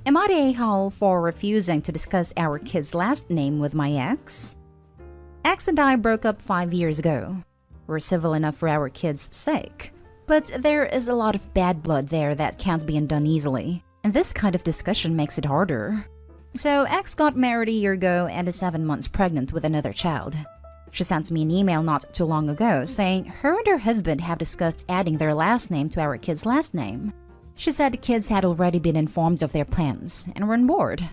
Am I the a-hole for refusing to discuss our kid's last name with my ex? Ex and I broke up 5 years ago. We're civil enough for our kids' sake. But there is a lot of bad blood there that can't be undone easily. And this kind of discussion makes it harder. So ex got married a year ago and is 7 months pregnant with another child. She sent me an email not too long ago saying her and her husband have discussed adding their last name to our kid's last name. She said the kids had already been informed of their plans and were on board.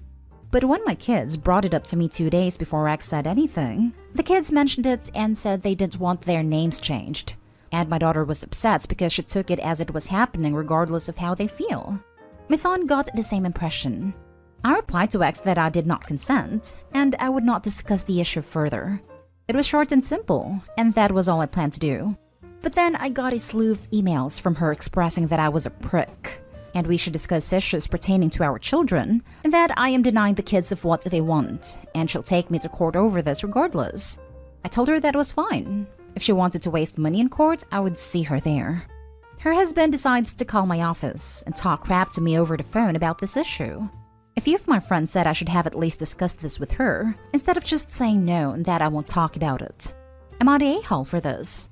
But when my kids brought it up to me 2 days before X said anything, the kids mentioned it and said they didn't want their names changed. And my daughter was upset because she took it as it was happening regardless of how they feel. My son got the same impression. I replied to X that I did not consent and I would not discuss the issue further. It was short and simple, and that was all I planned to do. But then I got a slew of emails from her expressing that I was a prick, and we should discuss issues pertaining to our children, and that I am denying the kids of what they want, and she'll take me to court over this regardless. I told her that was fine. If she wanted to waste money in court, I would see her there. Her husband decides to call my office and talk crap to me over the phone about this issue. A few of my friends said I should have at least discussed this with her, instead of just saying no and that I won't talk about it. Am I the a-hole for this?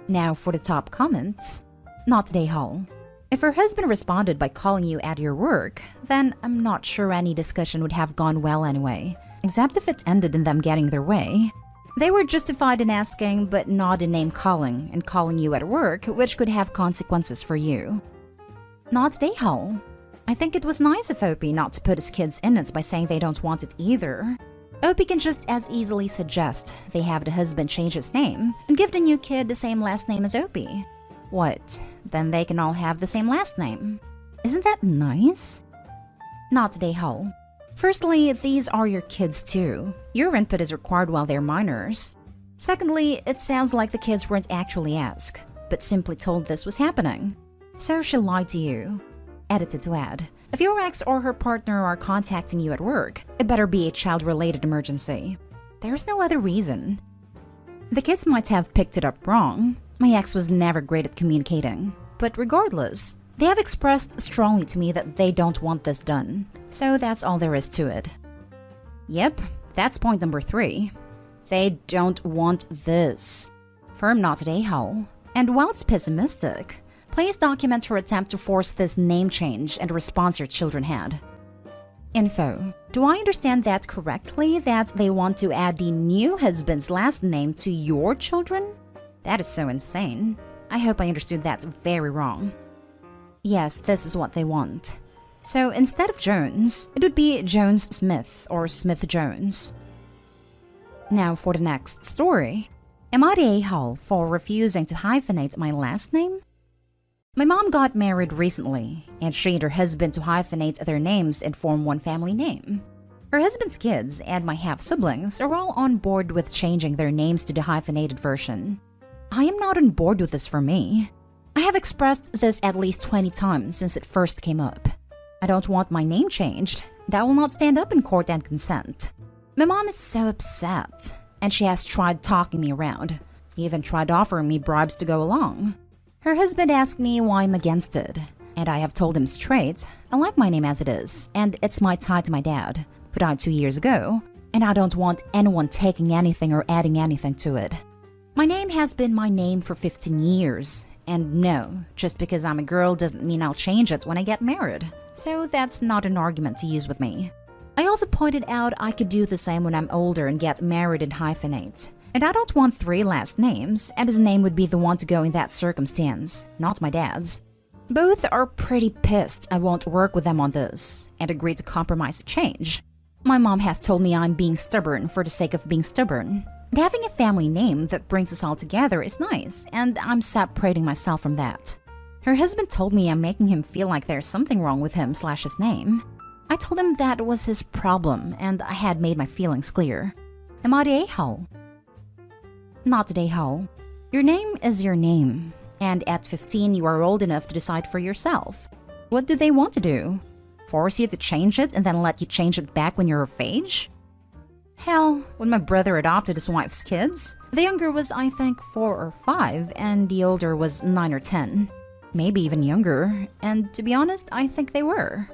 Now for the top comments. Not the a-hole. If her husband responded by calling you at your work, then I'm not sure any discussion would have gone well anyway, except if it ended in them getting their way. They were justified in asking, but not in name-calling and calling you at work, which could have consequences for you. Not the a-hole. I think it was nice of Opie not to put his kids in it by saying they don't want it either. Opie can just as easily suggest they have the husband change his name and give the new kid the same last name as Opie. What? Then they can all have the same last name. Isn't that nice? Not the a-hole. Firstly, these are your kids too. Your input is required while they're minors. Secondly, it sounds like the kids weren't actually asked, but simply told this was happening. So she lied to you. Edited to add. If your ex or her partner are contacting you at work, it better be a child-related emergency. There's no other reason. The kids might have picked it up wrong. My ex was never great at communicating. But regardless, they have expressed strongly to me that they don't want this done. So that's all there is to it. Yep, that's point number 3. They don't want this. Firm not at a-hole. And while it's pessimistic, please document her attempt to force this name change and the response your children had. Info. Do I understand that correctly, that they want to add the new husband's last name to your children? That is so insane. I hope I understood that very wrong. Yes, this is what they want. So instead of Jones, it would be Jones-Smith or Smith-Jones. Now for the next story. Am I the a-hole for refusing to hyphenate my last name? My mom got married recently, and she and her husband to hyphenate their names and form one family name. Her husband's kids and my half-siblings are all on board with changing their names to the hyphenated version. I am not on board with this for me. I have expressed this at least 20 times since it first came up. I don't want my name changed. That will not stand up in court and consent. My mom is so upset, and she has tried talking me around, even tried offering me bribes to go along. Her husband asked me why I'm against it, and I have told him straight, I like my name as it is, and it's my tie to my dad, who died 2 years ago, and I don't want anyone taking anything or adding anything to it. My name has been my name for 15 years, and no, just because I'm a girl doesn't mean I'll change it when I get married, so that's not an argument to use with me. I also pointed out I could do the same when I'm older and get married and hyphenate. And I don't want 3 last names, and his name would be the one to go in that circumstance, not my dad's. Both are pretty pissed I won't work with them on this, and agreed to compromise a change. My mom has told me I'm being stubborn for the sake of being stubborn. And having a family name that brings us all together is nice, and I'm separating myself from that. Her husband told me I'm making him feel like there's something wrong with him/his name. I told him that was his problem, and I had made my feelings clear. Am I the a-hole? Not the a-hole. Your name is your name, and at 15 you are old enough to decide for yourself. What do they want to do? Force you to change it and then let you change it back when you're of age? Hell, when my brother adopted his wife's kids, the younger was I think 4 or 5 and the older was 9 or 10. Maybe even younger, and to be honest, I think they were.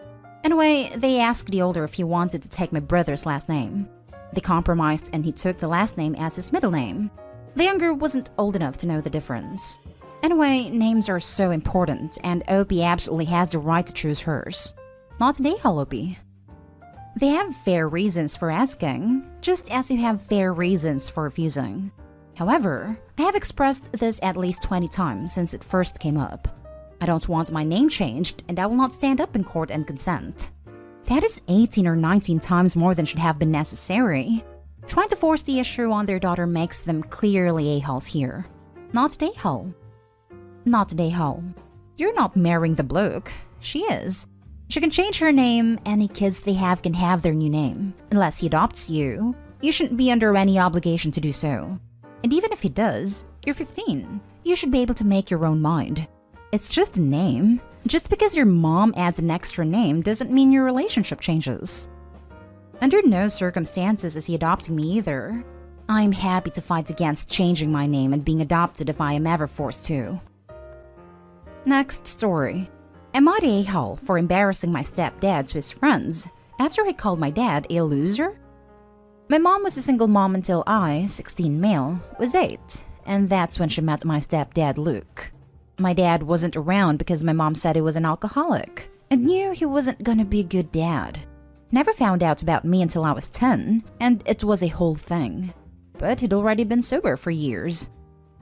Anyway, they asked the older if he wanted to take my brother's last name. They compromised and he took the last name as his middle name. The younger wasn't old enough to know the difference. Anyway, names are so important, and Opie absolutely has the right to choose hers. Not today, Opie. They have fair reasons for asking, just as you have fair reasons for refusing. However, I have expressed this at least 20 times since it first came up. I don't want my name changed, and I will not stand up in court and consent. That is 18 or 19 times more than should have been necessary. Trying to force the issue on their daughter makes them clearly a-holes here. Not today, Hull. Not today, Hull. You're not marrying the bloke. She is. She can change her name. Any kids they have can have their new name. Unless he adopts you, you shouldn't be under any obligation to do so. And even if he does, you're 15. You should be able to make your own mind. It's just a name. Just because your mom adds an extra name doesn't mean your relationship changes. Under no circumstances is he adopting me either. I'm happy to fight against changing my name and being adopted if I am ever forced to. Next story. Am I the a-hole for embarrassing my stepdad to his friends after he called my dad a loser? My mom was a single mom until I, 16 male, was 8, and that's when she met my stepdad Luke. My dad wasn't around because my mom said he was an alcoholic and knew he wasn't gonna be a good dad. Never found out about me until I was 10, and it was a whole thing. But he'd already been sober for years.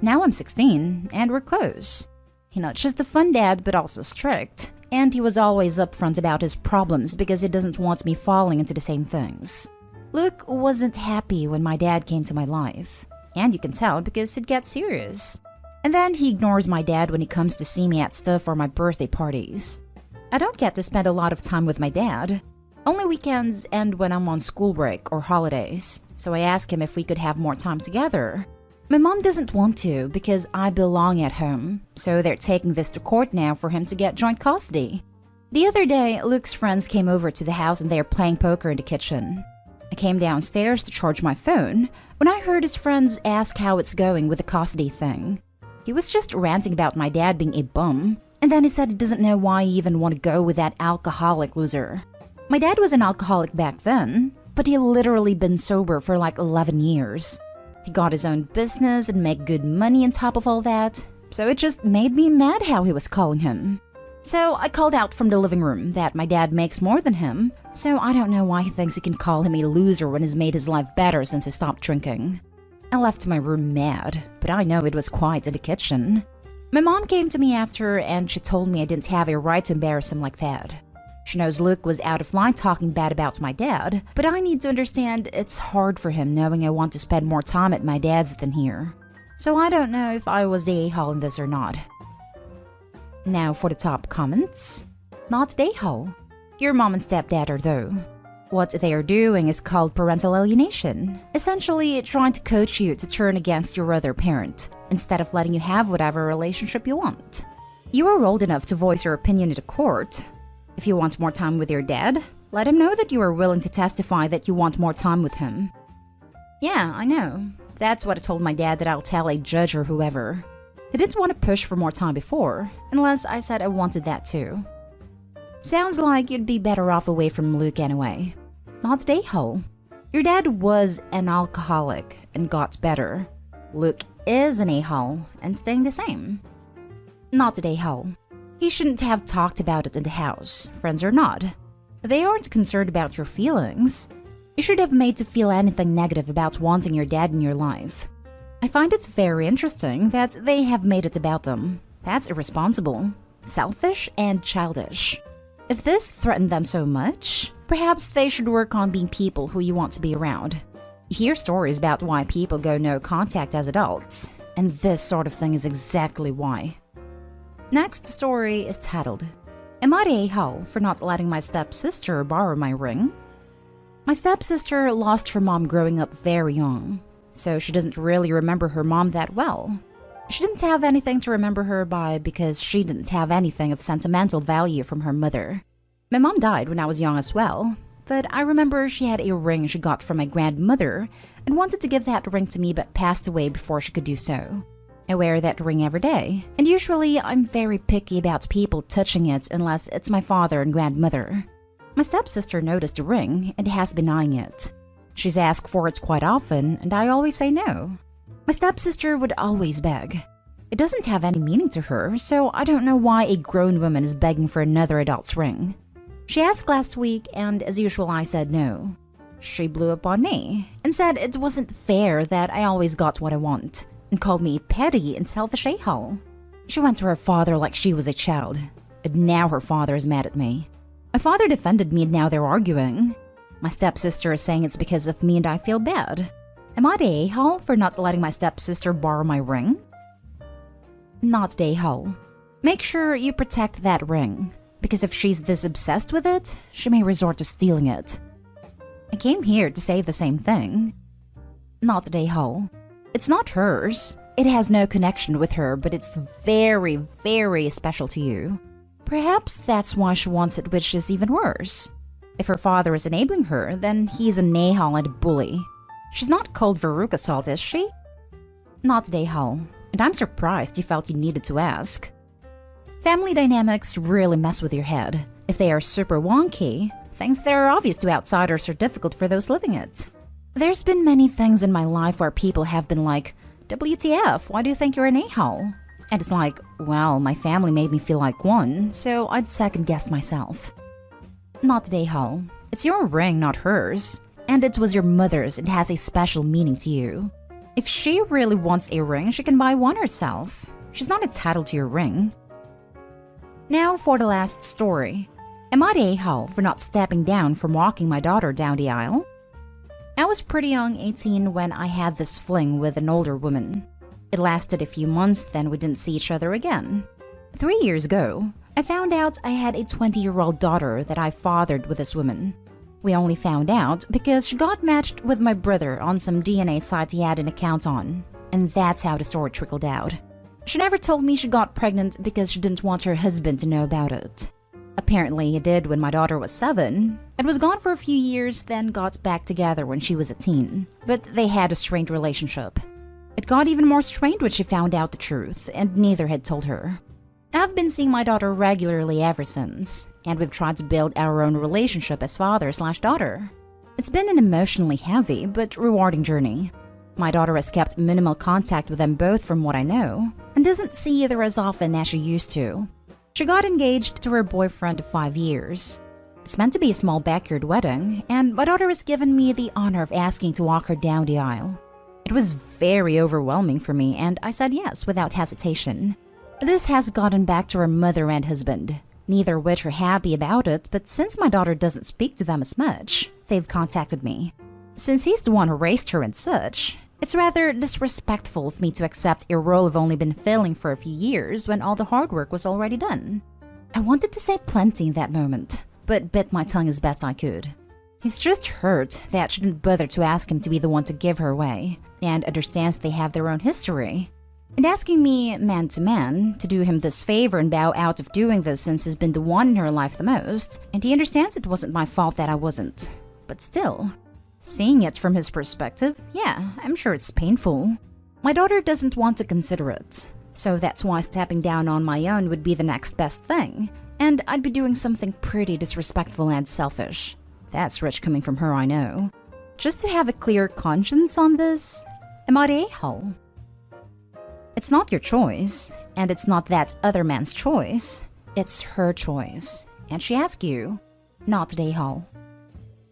Now I'm 16, and we're close. He's not just a fun dad, but also strict, and he was always upfront about his problems because he doesn't want me falling into the same things. Luke wasn't happy when my dad came to my life, and you can tell because it gets serious. And then he ignores my dad when he comes to see me at stuff or my birthday parties. I don't get to spend a lot of time with my dad. Only weekends and when I'm on school break or holidays. So I ask him if we could have more time together. My mom doesn't want to because I belong at home. So they're taking this to court now for him to get joint custody. The other day, Luke's friends came over to the house and they are playing poker in the kitchen. I came downstairs to charge my phone when I heard his friends ask how it's going with the custody thing. He was just ranting about my dad being a bum, and then he said he doesn't know why he even want to go with that alcoholic loser. My dad was an alcoholic back then, but he literally been sober for like 11 years. He got his own business and make good money on top of all that, so it just made me mad how he was calling him. So I called out from the living room that my dad makes more than him, so I don't know why he thinks he can call him a loser when he's made his life better since he stopped drinking. I left my room mad, but I know it was quiet in the kitchen. My mom came to me after and she told me I didn't have a right to embarrass him like that. She knows Luke was out of line talking bad about my dad, but I need to understand it's hard for him knowing I want to spend more time at my dad's than here. So I don't know if I was the a-hole in this or not. Now for the top comments. Not the a-hole. Your mom and stepdad are though. What they are doing is called parental alienation, essentially trying to coach you to turn against your other parent, instead of letting you have whatever relationship you want. You are old enough to voice your opinion at a court. If you want more time with your dad, let him know that you are willing to testify that you want more time with him. Yeah, I know. That's what I told my dad that I'll tell a judge or whoever. He didn't want to push for more time before, unless I said I wanted that too. Sounds like you'd be better off away from Luke anyway. Not the a-hole. Your dad was an alcoholic and got better. Luke is an a-hole and staying the same. Not the a-hole. He shouldn't have talked about it in the house, friends or not. They aren't concerned about your feelings. You should have made to feel anything negative about wanting your dad in your life. I find it very interesting that they have made it about them. That's irresponsible, selfish, and childish. If this threatened them so much, perhaps they should work on being people who you want to be around. You hear stories about why people go no contact as adults, and this sort of thing is exactly why. Next story is titled, Am I the a-hole for not letting my stepsister borrow my ring? My stepsister lost her mom growing up very young, so she doesn't really remember her mom that well. She didn't have anything to remember her by because she didn't have anything of sentimental value from her mother. My mom died when I was young as well, but I remember she had a ring she got from my grandmother and wanted to give that ring to me but passed away before she could do so. I wear that ring every day, and usually I'm very picky about people touching it unless it's my father and grandmother. My stepsister noticed the ring and has been eyeing it. She's asked for it quite often, and I always say no. My stepsister would always beg. It doesn't have any meaning to her, so I don't know why a grown woman is begging for another adult's ring. She asked last week, and as usual I said no. She blew up on me and said it wasn't fair that I always got what I want, and called me petty and selfish a-hole. She went to her father like she was a child, and now her father is mad at me. My father defended me and now they're arguing. My stepsister is saying it's because of me and I feel bad. Am I the a-hole for not letting my stepsister borrow my ring? Not the a-hole. Make sure you protect that ring, because if she's this obsessed with it, she may resort to stealing it. I came here to say the same thing. Not the a-hole. It's not hers. It has no connection with her, but it's very, very special to you. Perhaps that's why she wants it, which is even worse. If her father is enabling her, then he's an a-hole and a bully. She's not called Veruca Salt, is she? Not the a-hole, and I'm surprised you felt you needed to ask. Family dynamics really mess with your head. If they are super wonky, things that are obvious to outsiders are difficult for those living it. There's been many things in my life where people have been like, WTF, why do you think you're an a-hole? And it's like, well, my family made me feel like one, so I'd second-guess myself. Not the a-hole. It's your ring, not hers. And it was your mother's and has a special meaning to you. If she really wants a ring, she can buy one herself. She's not entitled to your ring. Now for the last story. Am I the a-hole for not stepping down from walking my daughter down the aisle? I was pretty young, 18, when I had this fling with an older woman. It lasted a few months, then we didn't see each other again. 3 years ago, I found out I had a 20-year-old daughter that I fathered with this woman. We only found out because she got matched with my brother on some DNA site he had an account on. And that's how the story trickled out. She never told me she got pregnant because she didn't want her husband to know about it. Apparently he did when my daughter was 7, and was gone for a few years, then got back together when she was a teen. But they had a strained relationship. It got even more strained when she found out the truth, and neither had told her. I've been seeing my daughter regularly ever since, and we've tried to build our own relationship as father/daughter. It's been an emotionally heavy but rewarding journey. My daughter has kept minimal contact with them both from what I know, and doesn't see either as often as she used to. She got engaged to her boyfriend of 5 years. It's meant to be a small backyard wedding, and my daughter has given me the honor of asking to walk her down the aisle. It was very overwhelming for me, and I said yes without hesitation. This has gotten back to her mother and husband, neither which are happy about it, but since my daughter doesn't speak to them as much, they've contacted me. Since he's the one who raised her and such, it's rather disrespectful of me to accept a role I've only been filling for a few years when all the hard work was already done. I wanted to say plenty in that moment, but bit my tongue as best I could. He's just hurt that she didn't bother to ask him to be the one to give her away, and understands they have their own history. And asking me, man to man, to do him this favor and bow out of doing this since he's been the one in her life the most, and he understands it wasn't my fault that I wasn't. But still, seeing it from his perspective, yeah, I'm sure it's painful. My daughter doesn't want to consider it, so that's why stepping down on my own would be the next best thing, and I'd be doing something pretty disrespectful and selfish. That's rich coming from her, I know. Just to have a clear conscience on this, am I the a-hole? It's not your choice, and it's not that other man's choice. It's her choice, and she asked you, not the a-hole.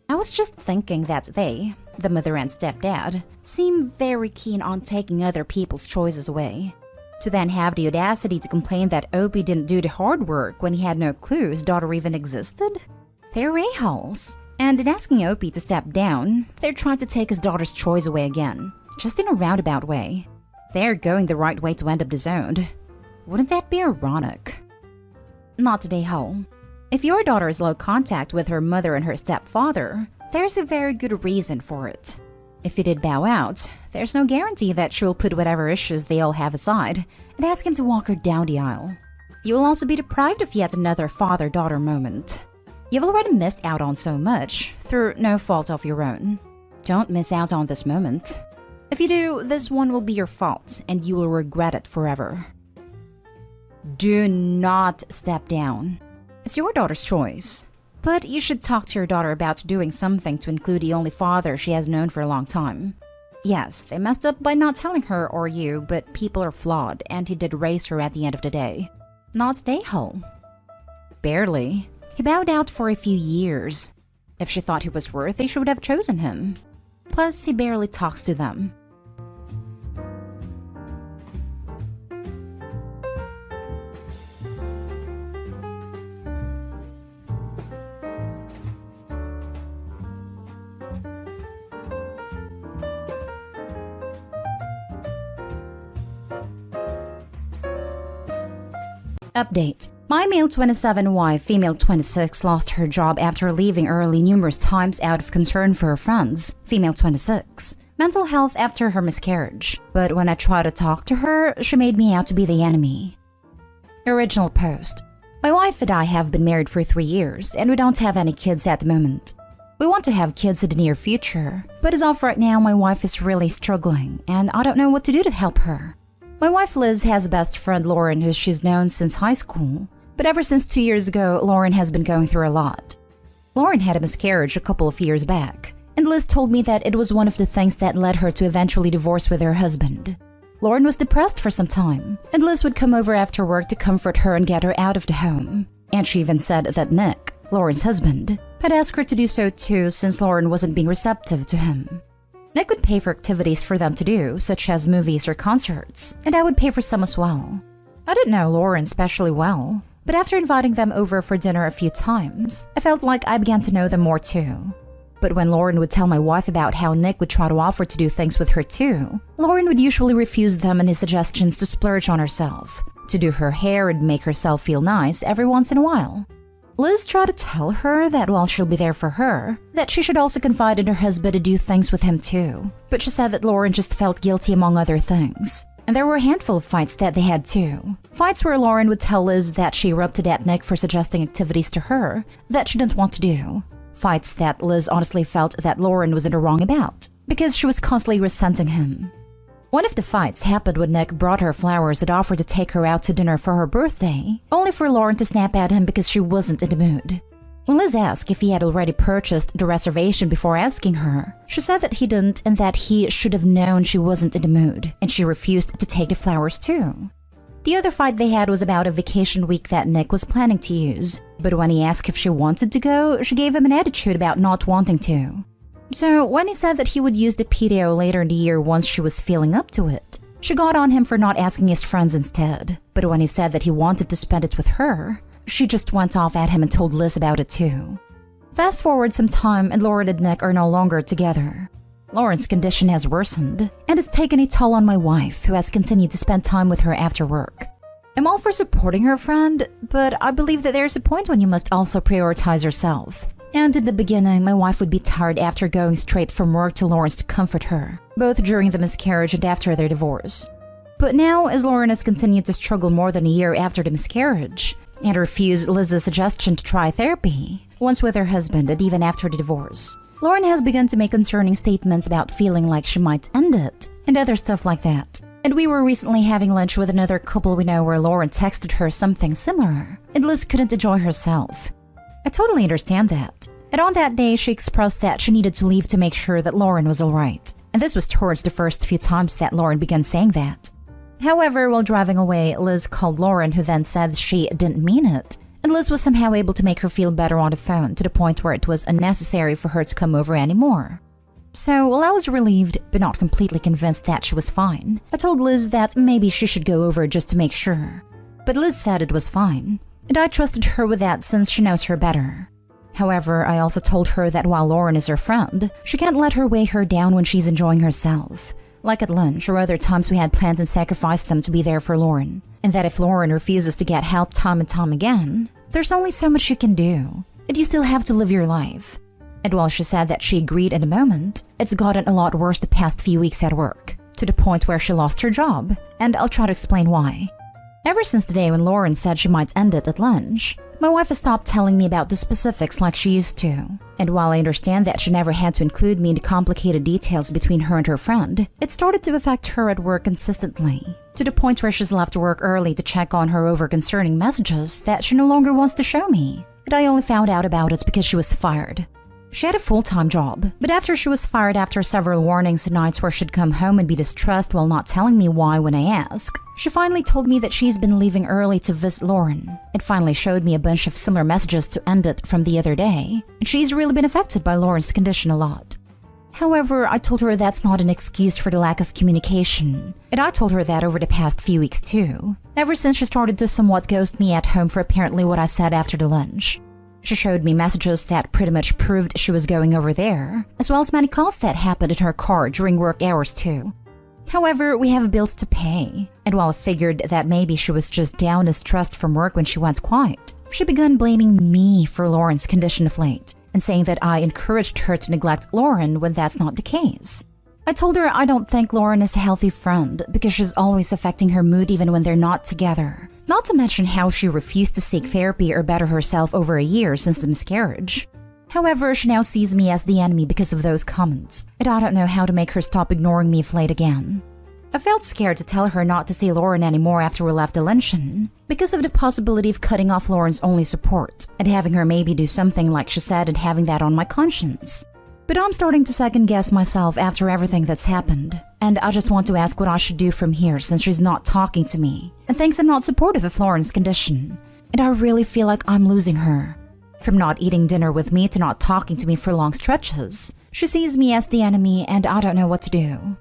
I was just thinking that they, the mother and stepdad, seem very keen on taking other people's choices away. To then have the audacity to complain that Opie didn't do the hard work when he had no clue his daughter even existed? They're a-holes. And in asking Opie to step down, they're trying to take his daughter's choice away again, just in a roundabout way. They're going the right way to end up disowned. Wouldn't that be ironic? Not the a-hole. If your daughter is low contact with her mother and her stepfather, there's a very good reason for it. If you did bow out, there's no guarantee that she'll put whatever issues they all have aside and ask him to walk her down the aisle. You will also be deprived of yet another father-daughter moment. You've already missed out on so much, through no fault of your own. Don't miss out on this moment. If you do, this one will be your fault, and you will regret it forever. Do not step down. It's your daughter's choice. But you should talk to your daughter about doing something to include the only father she has known for a long time. Yes, they messed up by not telling her or you, but people are flawed, and he did raise her at the end of the day. Not the a-hole. Barely. He bowed out for a few years. If she thought he was worthy, she would have chosen him. Plus, he barely talks to them. Update. My male 27 wife, female 26, lost her job after leaving early numerous times out of concern for her friends, female 26. Mental health after her miscarriage. But when I tried to talk to her, she made me out to be the enemy. Original post. My wife and I have been married for 3 years, and we don't have any kids at the moment. We want to have kids in the near future, but as of right now, my wife is really struggling, and I don't know what to do to help her. My wife Liz has a best friend Lauren who she's known since high school, but ever since 2 years ago, Lauren has been going through a lot. Lauren had a miscarriage a couple of years back, and Liz told me that it was one of the things that led her to eventually divorce with her husband. Lauren was depressed for some time, and Liz would come over after work to comfort her and get her out of the home. And she even said that Nick, Lauren's husband, had asked her to do so too since Lauren wasn't being receptive to him. Nick would pay for activities for them to do, such as movies or concerts, and I would pay for some as well. I didn't know Lauren especially well, but after inviting them over for dinner a few times, I felt like I began to know them more too. But when Lauren would tell my wife about how Nick would try to offer to do things with her too, Lauren would usually refuse them and his suggestions to splurge on herself, to do her hair and make herself feel nice every once in a while. Liz tried to tell her that while she'll be there for her, that she should also confide in her husband to do things with him too. But she said that Lauren just felt guilty among other things. And there were a handful of fights that they had too. Fights where Lauren would tell Liz that she erupted at Nick for suggesting activities to her that she didn't want to do. Fights that Liz honestly felt that Lauren was in the wrong about, because she was constantly resenting him. One of the fights happened when Nick brought her flowers and offered to take her out to dinner for her birthday, only for Lauren to snap at him because she wasn't in the mood. When Liz asked if he had already purchased the reservation before asking her, she said that he didn't and that he should have known she wasn't in the mood, and she refused to take the flowers too. The other fight they had was about a vacation week that Nick was planning to use, but when he asked if she wanted to go, she gave him an attitude about not wanting to. So when he said that he would use the PTO later in the year once she was feeling up to it, she got on him for not asking his friends instead. But when he said that he wanted to spend it with her, she just went off at him and told Liz about it too. Fast forward some time and Lauren and Nick are no longer together. Lauren's condition has worsened, and it's taken a toll on my wife, who has continued to spend time with her after work. I'm all for supporting her friend, but I believe that there's a point when you must also prioritize yourself. And in the beginning, my wife would be tired after going straight from work to Lauren's to comfort her, both during the miscarriage and after their divorce. But now, as Lauren has continued to struggle more than a year after the miscarriage, and refused Liz's suggestion to try therapy, once with her husband and even after the divorce, Lauren has begun to make concerning statements about feeling like she might end it, and other stuff like that. And we were recently having lunch with another couple we know where Lauren texted her something similar, and Liz couldn't enjoy herself. I totally understand that. And on that day, she expressed that she needed to leave to make sure that Lauren was alright. And this was towards the first few times that Lauren began saying that. However, while driving away, Liz called Lauren, who then said she didn't mean it. And Liz was somehow able to make her feel better on the phone to the point where it was unnecessary for her to come over anymore. So, while I was relieved, but not completely convinced that she was fine, I told Liz that maybe she should go over just to make sure. But Liz said it was fine, and I trusted her with that since she knows her better. However, I also told her that while Lauren is her friend, she can't let her weigh her down when she's enjoying herself. Like at lunch or other times we had plans and sacrificed them to be there for Lauren. And that if Lauren refuses to get help time and time again, there's only so much you can do, and you still have to live your life. And while she said that she agreed in the moment, it's gotten a lot worse the past few weeks at work, to the point where she lost her job, and I'll try to explain why. Ever since the day when Lauren said she might end it at lunch, my wife has stopped telling me about the specifics like she used to. And while I understand that she never had to include me in the complicated details between her and her friend, it started to affect her at work consistently, to the point where she's left work early to check on her over concerning messages that she no longer wants to show me. and I only found out about it because she was fired. She had a full-time job, but after she was fired after several warnings and nights where she'd come home and be distressed while not telling me why when I asked, she finally told me that she's been leaving early to visit Lauren. It finally showed me a bunch of similar messages to end it from the other day, and she's really been affected by Lauren's condition a lot. However, I told her that's not an excuse for the lack of communication, and I told her that over the past few weeks too, ever since she started to somewhat ghost me at home for apparently what I said after the lunch. She showed me messages that pretty much proved she was going over there, as well as many calls that happened in her car during work hours too. However, we have bills to pay, and while I figured that maybe she was just down and stressed from work when she went quiet, she began blaming me for Lauren's condition of late, and saying that I encouraged her to neglect Lauren when that's not the case. I told her I don't think Lauren is a healthy friend because she's always affecting her mood even when they're not together. Not to mention how she refused to seek therapy or better herself over a year since the miscarriage. However, she now sees me as the enemy because of those comments, and I don't know how to make her stop ignoring me of late again. I felt scared to tell her not to see Lauren anymore after we left the luncheon, because of the possibility of cutting off Lauren's only support, and having her maybe do something like she said and having that on my conscience. But I'm starting to second-guess myself after everything that's happened, and I just want to ask what I should do from here since she's not talking to me, and thinks I'm not supportive of Lauren's condition, and I really feel like I'm losing her. From not eating dinner with me to not talking to me for long stretches, she sees me as the enemy and I don't know what to do.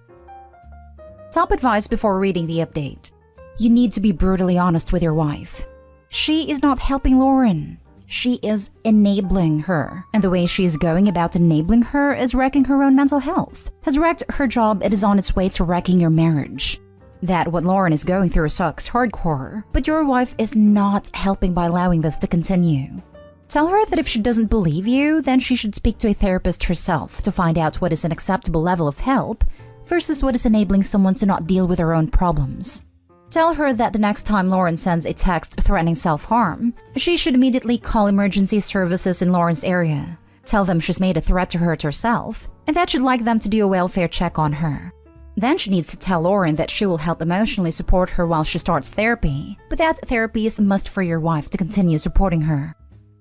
Top advice before reading the update. You need to be brutally honest with your wife. She is not helping Lauren. She is enabling her, and the way she is going about enabling her is wrecking her own mental health, has wrecked her job, and is on its way to wrecking your marriage. That what Lauren is going through sucks hardcore, but your wife is not helping by allowing this to continue. Tell her that if she doesn't believe you, then she should speak to a therapist herself to find out what is an acceptable level of help versus what is enabling someone to not deal with her own problems. Tell her that the next time Lauren sends a text threatening self-harm, she should immediately call emergency services in Lauren's area. Tell them she's made a threat to hurt herself, and that she'd like them to do a welfare check on her. Then she needs to tell Lauren that she will help emotionally support her while she starts therapy, but that therapy is a must for your wife to continue supporting her.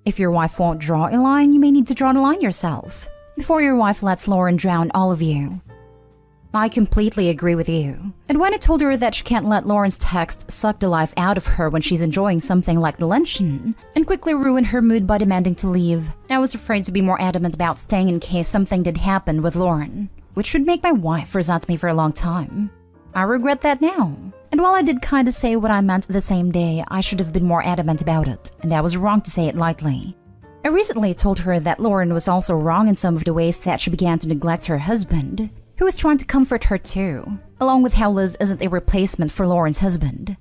If your wife won't draw a line, you may need to draw the line yourself, before your wife lets Lauren drown all of you. I completely agree with you. And when I told her that she can't let Lauren's text suck the life out of her when she's enjoying something like the luncheon, and quickly ruin her mood by demanding to leave, I was afraid to be more adamant about staying in case something did happen with Lauren, which would make my wife resent me for a long time. I regret that now. And while I did kinda say what I meant the same day, I should have been more adamant about it, and I was wrong to say it lightly. I recently told her that Lauren was also wrong in some of the ways that she began to neglect her husband, who was trying to comfort her too, along with how Liz isn't a replacement for Lauren's husband.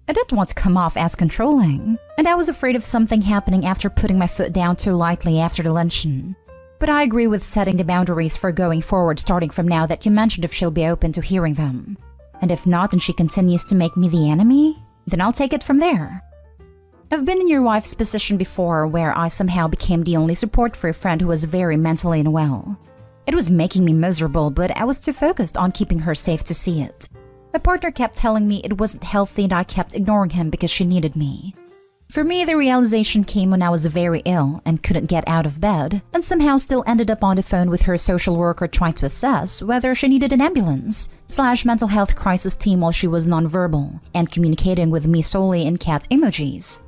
I didn't want to come off as controlling, and I was afraid of something happening after putting my foot down too lightly after the luncheon. But I agree with setting the boundaries for going forward starting from now that you mentioned if she'll be open to hearing them. And if not and she continues to make me the enemy, then I'll take it from there. I've been in your wife's position before where I somehow became the only support for a friend who was very mentally unwell. It was making me miserable, but I was too focused on keeping her safe to see it. My partner kept telling me it wasn't healthy and I kept ignoring him because she needed me. For me, the realization came when I was very ill and couldn't get out of bed, and somehow still ended up on the phone with her social worker trying to assess whether she needed an ambulance/mental health crisis team while she was nonverbal and communicating with me solely in cat emojis.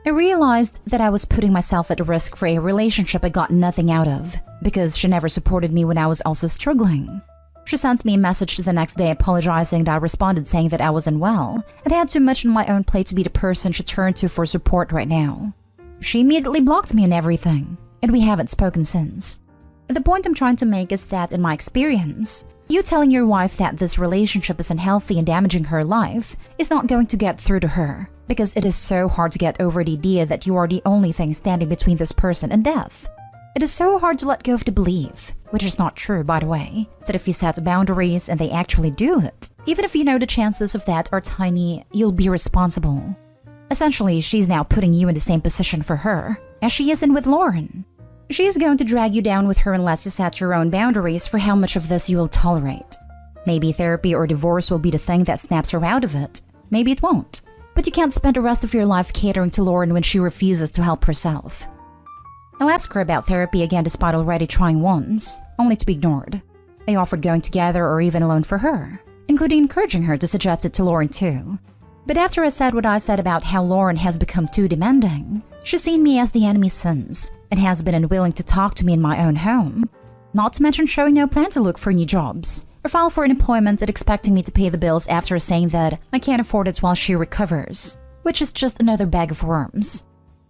I realized that I was putting myself at risk for a relationship I got nothing out of, because she never supported me when I was also struggling. She sent me a message the next day apologizing that I responded saying that I was unwell and had too much on my own plate to be the person she turned to for support right now. She immediately blocked me and everything, and we haven't spoken since. The point I'm trying to make is that in my experience, you telling your wife that this relationship is unhealthy and damaging her life is not going to get through to her, because it is so hard to get over the idea that you are the only thing standing between this person and death. It is so hard to let go of the belief, which is not true by the way, that if you set boundaries and they actually do it, even if you know the chances of that are tiny, you'll be responsible. Essentially, she's now putting you in the same position for her, as she is in with Lauren. She is going to drag you down with her unless you set your own boundaries for how much of this you will tolerate. Maybe therapy or divorce will be the thing that snaps her out of it. Maybe it won't. But you can't spend the rest of your life catering to Lauren when she refuses to help herself. I'll ask her about therapy again despite already trying once, only to be ignored. I offered going together or even alone for her, including encouraging her to suggest it to Lauren too. But after I said what I said about how Lauren has become too demanding, she's seen me as the enemy since and has been unwilling to talk to me in my own home. Not to mention showing no plan to look for new jobs or file for unemployment and expecting me to pay the bills after saying that I can't afford it while she recovers, which is just another bag of worms.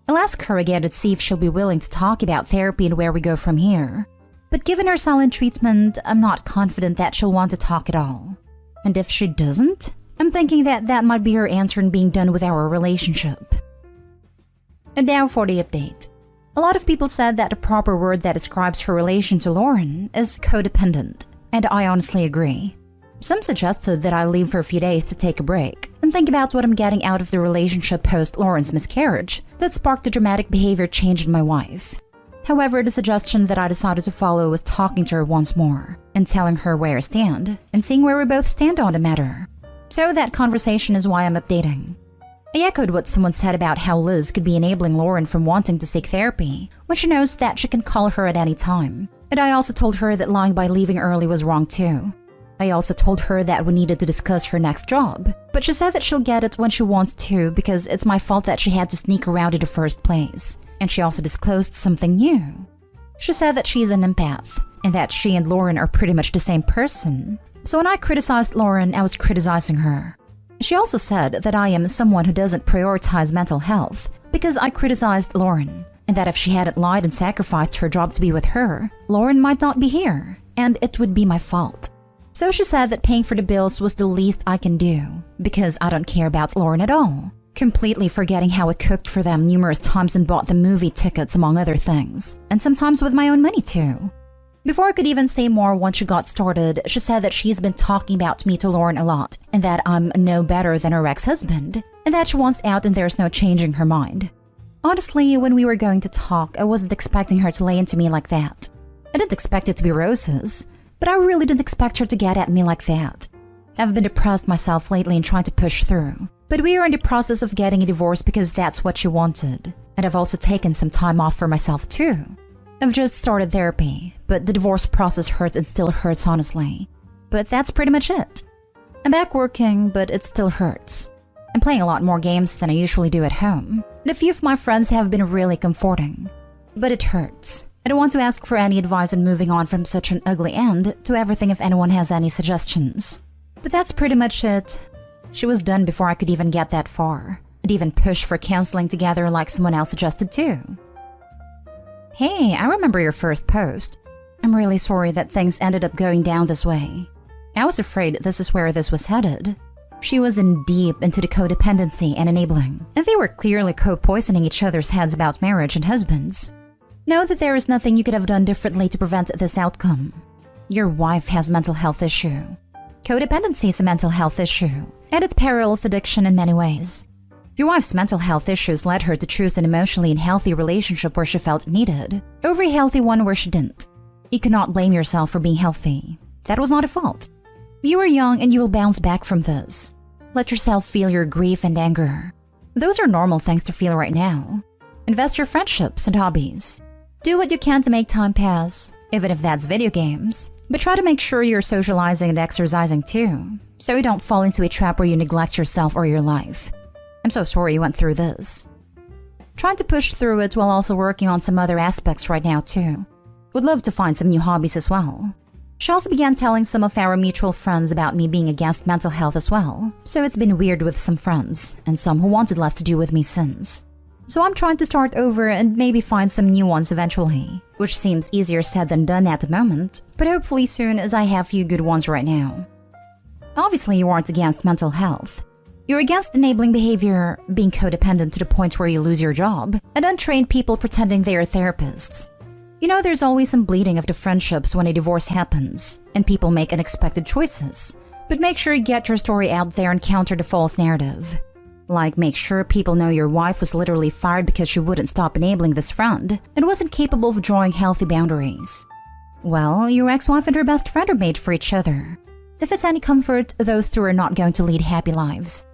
I'll ask her again to see if she'll be willing to talk about therapy and where we go from here. But given her silent treatment, I'm not confident that she'll want to talk at all. And if she doesn't, I'm thinking that that might be her answer in being done with our relationship. And now for the update. A lot of people said that the proper word that describes her relation to Lauren is codependent, and I honestly agree. Some suggested that I leave for a few days to take a break and think about what I'm getting out of the relationship post Lauren's miscarriage that sparked a dramatic behavior change in my wife. However, the suggestion that I decided to follow was talking to her once more and telling her where I stand and seeing where we both stand on the matter. So that conversation is why I'm updating. I echoed what someone said about how Liz could be enabling Lauren from wanting to seek therapy when she knows that she can call her at any time. And I also told her that lying by leaving early was wrong too. I also told her that we needed to discuss her next job, but she said that she'll get it when she wants to because it's my fault that she had to sneak around in the first place. And she also disclosed something new. She said that she's an empath and that she and Lauren are pretty much the same person. So when I criticized Lauren, I was criticizing her. She also said that I am someone who doesn't prioritize mental health because I criticized Lauren, and that if she hadn't lied and sacrificed her job to be with her, Lauren might not be here, and it would be my fault. So she said that paying for the bills was the least I can do because I don't care about Lauren at all, completely forgetting how I cooked for them numerous times and bought them movie tickets among other things, and sometimes with my own money too. Before I could even say more once she got started, she said that she's been talking about me to Lauren a lot and that I'm no better than her ex-husband and that she wants out and there's no changing her mind. Honestly, when we were going to talk, I wasn't expecting her to lay into me like that. I didn't expect it to be roses, but I really didn't expect her to get at me like that. I've been depressed myself lately and trying to push through, but we are in the process of getting a divorce because that's what she wanted, and I've also taken some time off for myself too. I've just started therapy, but the divorce process hurts and still hurts honestly. But that's pretty much it. I'm back working, but it still hurts. I'm playing a lot more games than I usually do at home, and a few of my friends have been really comforting. But it hurts. I don't want to ask for any advice on moving on from such an ugly end to everything if anyone has any suggestions. But that's pretty much it. She was done before I could even get that far, and even push for counseling together like someone else suggested too. Hey, I remember your first post. I'm really sorry that things ended up going down this way. I was afraid this is where this was headed. She was in deep into the codependency and enabling, and they were clearly co-poisoning each other's heads about marriage and husbands. Know that there is nothing you could have done differently to prevent this outcome. Your wife has mental health issue. Codependency is a mental health issue, and it parallels addiction in many ways. Your wife's mental health issues led her to choose an emotionally unhealthy relationship where she felt needed, over a healthy one where she didn't. You cannot blame yourself for being healthy. That was not a fault. You are young and you will bounce back from this. Let yourself feel your grief and anger. Those are normal things to feel right now. Invest your friendships and hobbies. Do what you can to make time pass, even if that's video games. But try to make sure you're socializing and exercising too, so you don't fall into a trap where you neglect yourself or your life. I'm so sorry you went through this. Trying to push through it while also working on some other aspects right now too. Would love to find some new hobbies as well. She also began telling some of our mutual friends about me being against mental health as well, so it's been weird with some friends, and some who wanted less to do with me since. So I'm trying to start over and maybe find some new ones eventually, which seems easier said than done at the moment, but hopefully soon as I have few good ones right now. Obviously you aren't against mental health. You're against enabling behavior, being codependent to the point where you lose your job, and untrained people pretending they are therapists. You know, there's always some bleeding of the friendships when a divorce happens, and people make unexpected choices. But make sure you get your story out there and counter the false narrative. Like, make sure people know your wife was literally fired because she wouldn't stop enabling this friend and wasn't capable of drawing healthy boundaries. Well, your ex-wife and her best friend are made for each other. If it's any comfort, those two are not going to lead happy lives.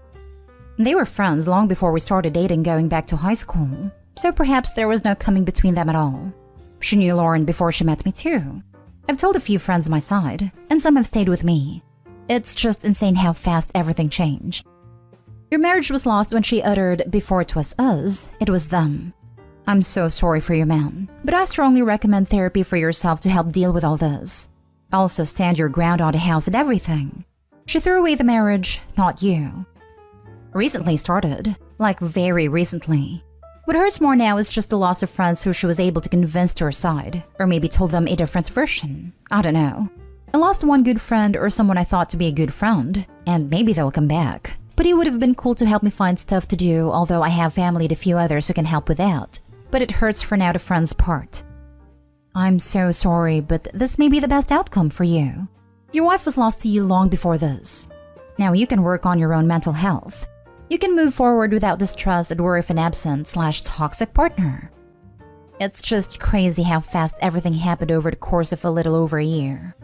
They were friends long before we started dating going back to high school, so perhaps there was no coming between them at all. She knew Lauren before she met me too. I've told a few friends on my side, and some have stayed with me. It's just insane how fast everything changed. Your marriage was lost when she uttered, before it was us, it was them. I'm so sorry for your man, but I strongly recommend therapy for yourself to help deal with all this. Also stand your ground on the house and everything. She threw away the marriage, not you. Recently started, like very recently. What hurts more now is just the loss of friends who she was able to convince to her side, or maybe told them a different version. I don't know. I lost one good friend or someone I thought to be a good friend, and maybe they'll come back. But it would have been cool to help me find stuff to do, although I have family and a few others who can help with that. But it hurts for now the friends part. I'm so sorry, but this may be the best outcome for you. Your wife was lost to you long before this. Now you can work on your own mental health. You can move forward without distrust and worry of an absent/toxic partner. It's just crazy how fast everything happened over the course of a little over a year.